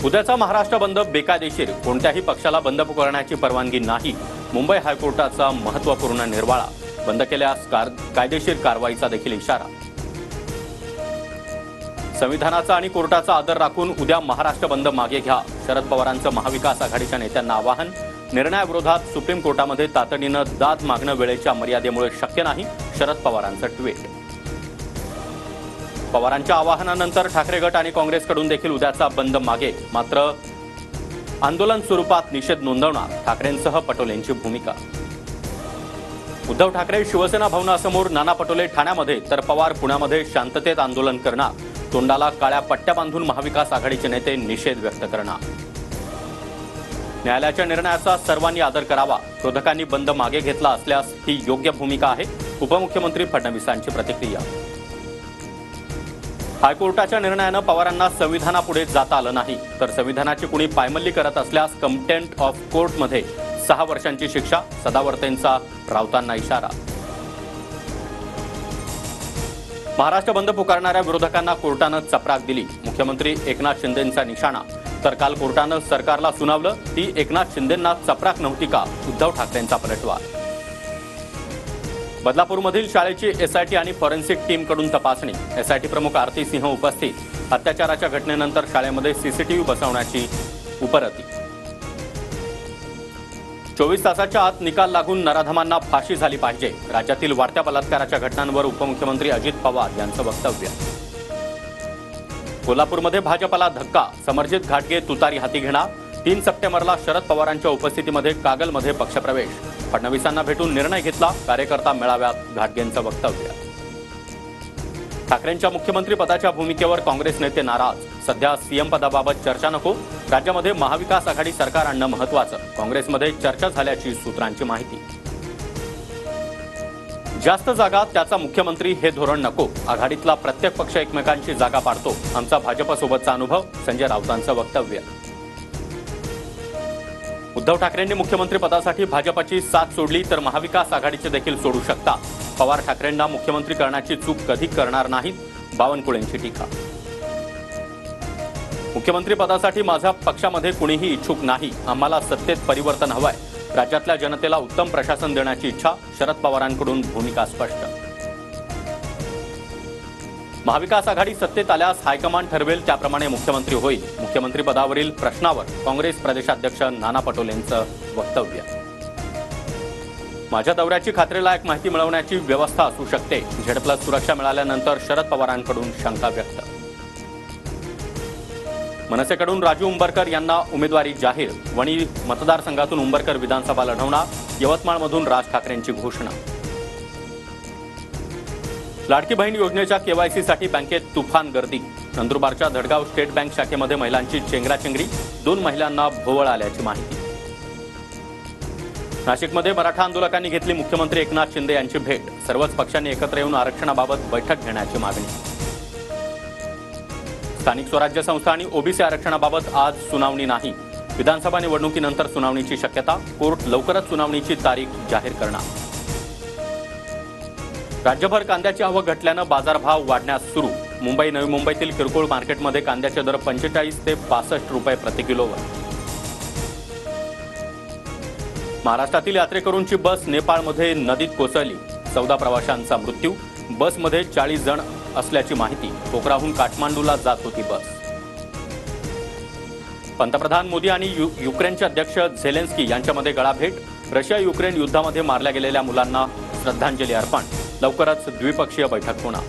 उद्याचा महाराष्ट्र बंद बेकायदेशीर, कोणत्याही पक्षाला बंद पुकारण्याची परवानगी नाही. मुंबई हायकोर्टाचा महत्त्वपूर्ण निर्वाळा. बंद केल्यास कायदेशीर कारवाईचा देखील इशारा. संविधानाचा आणि कोर्टाचा आदर राखून उद्या महाराष्ट्र बंद मागे घ्या. शरद पवारांचं महाविकास आघाडीच्या नेत्यांना आवाहन. निर्णयाविरोधात सुप्रीम कोर्टामध्ये तातडीनं दाद मागणं वेळेच्या मर्यादेमुळे शक्य नाही. शरद पवारांचं ट्विट. पवारांच्या आवाहनानंतर ठाकरे गट आणि काँग्रेसकडून देखील उद्याचा बंद मागे. मात्र आंदोलन स्वरूपात निषेध नोंदवणार. ठाकरेंसह पटोलेंची भूमिका. उद्धव ठाकरे शिवसेना भवनासमोर, नाना पटोले ठाण्यामध्ये तर पवार पुण्यामध्ये शांततेत आंदोलन करणार. तोंडाला काळ्या पट्ट्या बांधून महाविकास आघाडीचे नेते निषेध व्यक्त करणार. न्यायालयाच्या निर्णयाचा सर्वांनी आदर करावा. विरोधकांनी बंद मागे घेतला असल्यास ही योग्य भूमिका आहे. उपमुख्यमंत्री फडणवीसांची प्रतिक्रिया. हायकोर्टाच्या निर्णयानं पवारांना संविधानापुढे जाता आलं नाही, तर संविधानाची कुणी पायमल्ली करत असल्यास कंटेम्प्ट ऑफ कोर्टमध्ये 6 वर्षांची शिक्षा. सदावर्तेंचा राऊतांना इशारा. महाराष्ट्र बंद पुकारणाऱ्या विरोधकांना कोर्टानं चपराक दिली. मुख्यमंत्री एकनाथ शिंदेंचा निशाणा. तर काल कोर्टानं सरकारला सुनावलं, ती एकनाथ शिंदेंना चपराक नव्हती का? उद्धव ठाकरेंचा पलटवार. बदलापूरमधील शाळेची एसआयटी आणि फॉरेन्सिक टीमकडून तपासणी. एसआयटी प्रमुख आरती सिंह उपस्थित. अत्याचाराच्या घटनेनंतर शाळेमध्ये सीसीटीव्ही बसवण्याची उपरती. 24 तासाच्या आत निकाल लागून नराधमांना फाशी झाली पाहिजे. राज्यातील वाढत्या बलात्काराच्या घटनांवर उपमुख्यमंत्री अजित पवार यांचं वक्तव्य. कोल्हापूरमध्ये भाजपला धक्का. समरजित घाटगे तुतारी हाती घेणार. 3 सप्टेंबरला शरद पवारांच्या उपस्थितीमध्ये कागलमध्ये पक्षप्रवेश. फडणवीसांना भेटून निर्णय घेतला. कार्यकर्ता मेळाव्यात घाटगेंचं वक्तव्य. ठाकरेंच्या मुख्यमंत्री पदाच्या भूमिकेवर काँग्रेस नेते नाराज. सध्या सीएम पदाबाबत चर्चा नको. राज्यामध्ये महाविकास आघाडी सरकार आणणं महत्त्वाचं. काँग्रेसमध्ये चर्चा झाल्याची सूत्रांची माहिती. जास्त जागा त्याचा मुख्यमंत्री हे धोरण नको. आघाडीतला प्रत्येक पक्ष एकमेकांची जागा पाडतो. आमचा भाजपसोबतचा अनुभव. संजय राऊतांचं वक्तव्य. उद्धव ठाकरेंनी मुख्यमंत्री पदासाठी भाजपची साथ सोडली तर महाविकास आघाडीचे देखील सोडू शकता. पवार ठाकरेंना मुख्यमंत्री करण्याची चूक कधी करणार नाहीत. बावनकुळेंची टीका. मुख्यमंत्री पदासाठी माझ्या पक्षामध्ये कुणीही इच्छुक नाही. आम्हाला सत्तेत परिवर्तन हवंय. राज्यातल्या जनतेला उत्तम प्रशासन देण्याची इच्छा. शरद पवारांकडून भूमिका स्पष्ट. महाविकास आघाडी सत्तेत आल्यास हायकमांड ठरवेल त्याप्रमाणे मुख्यमंत्री होईल. मुख्यमंत्री पदावरील प्रश्नावर काँग्रेस प्रदेशाध्यक्ष नाना पटोलेंचं वक्तव्य. माझ्या दौऱ्याची खात्रीलायक माहिती मिळवण्याची व्यवस्था असू शकते. झेड+ सुरक्षा मिळाल्यानंतर शरद पवारांकडून शंका व्यक्त. मनसेकडून राजू उंबरकर यांना उमेदवारी जाहीर. वणी मतदारसंघातून उंबरकर विधानसभा लढवणार. यवतमाळमधून राज ठाकरेंची घोषणा. लाडकी बहीण योजनेच्या केवायसीसाठी बँकेत तुफान गर्दी. नंदुरबारच्या धडगाव स्टेट बँक शाखेमध्ये महिलांची चेंगराचेंगरी. 2 महिलांना भोवळ आल्याची माहिती. नाशिकमध्ये मराठा आंदोलकांनी घेतली मुख्यमंत्री एकनाथ शिंदे यांची भेट. सर्वच पक्षांनी एकत्र येऊन आरक्षणाबाबत बैठक घेण्याची मागणी. स्थानिक स्वराज्य संस्था आणि ओबीसी आरक्षणाबाबत आज सुनावणी नाही. विधानसभा निवडणुकीनंतर सुनावणीची शक्यता. कोर्ट लवकरच सुनावणीची तारीख जाहीर करणार. राज्यभर कांद्याची आवक घटल्यानं बाजारभाव वाढण्यास सुरू. मुंबई, नवी मुंबईतील किरकोळ मार्केटमध्ये कांद्याचे दर 45 ते 65 रुपये प्रति किलोवर. महाराष्ट्रातील यात्रेकरूंची बस नेपाळमध्ये नदीत कोसळली. 14 प्रवाशांचा मृत्यू. बसमध्ये 40 जण असल्याची माहिती. पोखराहून काठमांडूला जात होती बस. पंतप्रधान मोदी आणि युक्रेनचे अध्यक्ष झेलेन्स्की यांच्यामध्ये गळाभेट. रशिया युक्रेन युद्धामध्ये मारल्या गेलेल्या मुलांना श्रद्धांजली अर्पण. लवकरच द्विपक्षीय बैठक होणार.